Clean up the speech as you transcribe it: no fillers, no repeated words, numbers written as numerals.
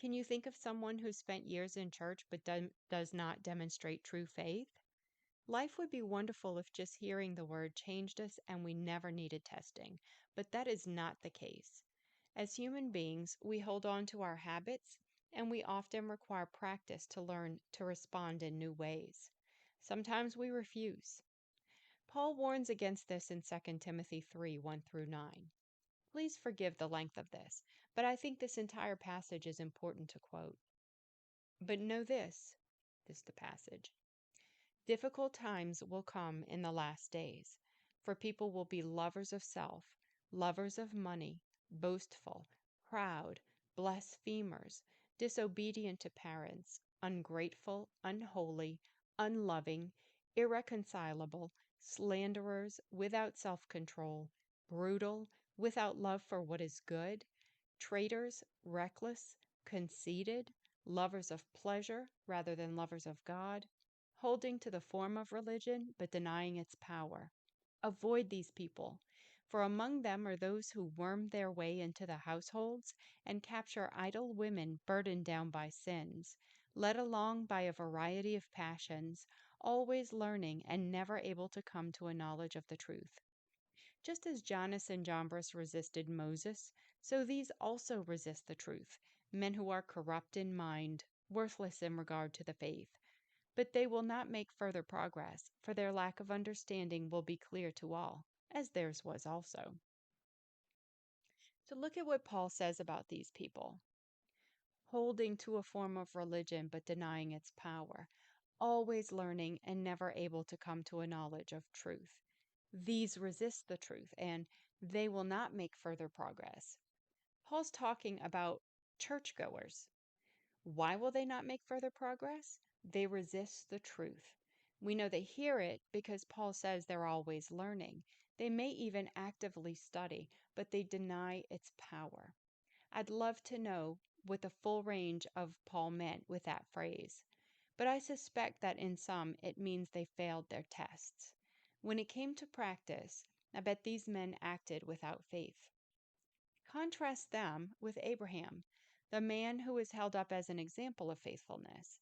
Can you think of someone who spent years in church but does not demonstrate true faith? Life would be wonderful if just hearing the word changed us and we never needed testing, but that is not the case. As human beings, we hold on to our habits and we often require practice to learn to respond in new ways. Sometimes we refuse. Paul warns against this in 2 Timothy 3 1 through 9. Please forgive the length of this, but I think this entire passage is important to quote. But know this the passage. Difficult times will come in the last days, for people will be lovers of self, lovers of money, boastful, proud, blasphemers, disobedient to parents, ungrateful, unholy, unloving, irreconcilable, slanderers, without self control, brutal, without love for what is good, traitors, reckless, conceited, lovers of pleasure rather than lovers of God, holding to the form of religion but denying its power. Avoid these people, for among them are those who worm their way into the households and capture idle women burdened down by sins, led along by a variety of passions, always learning and never able to come to a knowledge of the truth. Just as Jannes and Jambres resisted Moses, so these also resist the truth, men who are corrupt in mind, worthless in regard to the faith. But they will not make further progress, for their lack of understanding will be clear to all, as theirs was also. So look at what Paul says about these people: holding to a form of religion but denying its power, always learning and never able to come to a knowledge of truth. These resist the truth, and they will not make further progress. Paul's talking about churchgoers. Why will they not make further progress? They resist the truth. We know they hear it because Paul says they're always learning. They may even actively study, but they deny its power. I'd love to know what the full range of Paul meant with that phrase, but I suspect that in some it means they failed their tests. When it came to practice, I bet these men acted without faith. Contrast them with Abraham, the man who is held up as an example of faithfulness.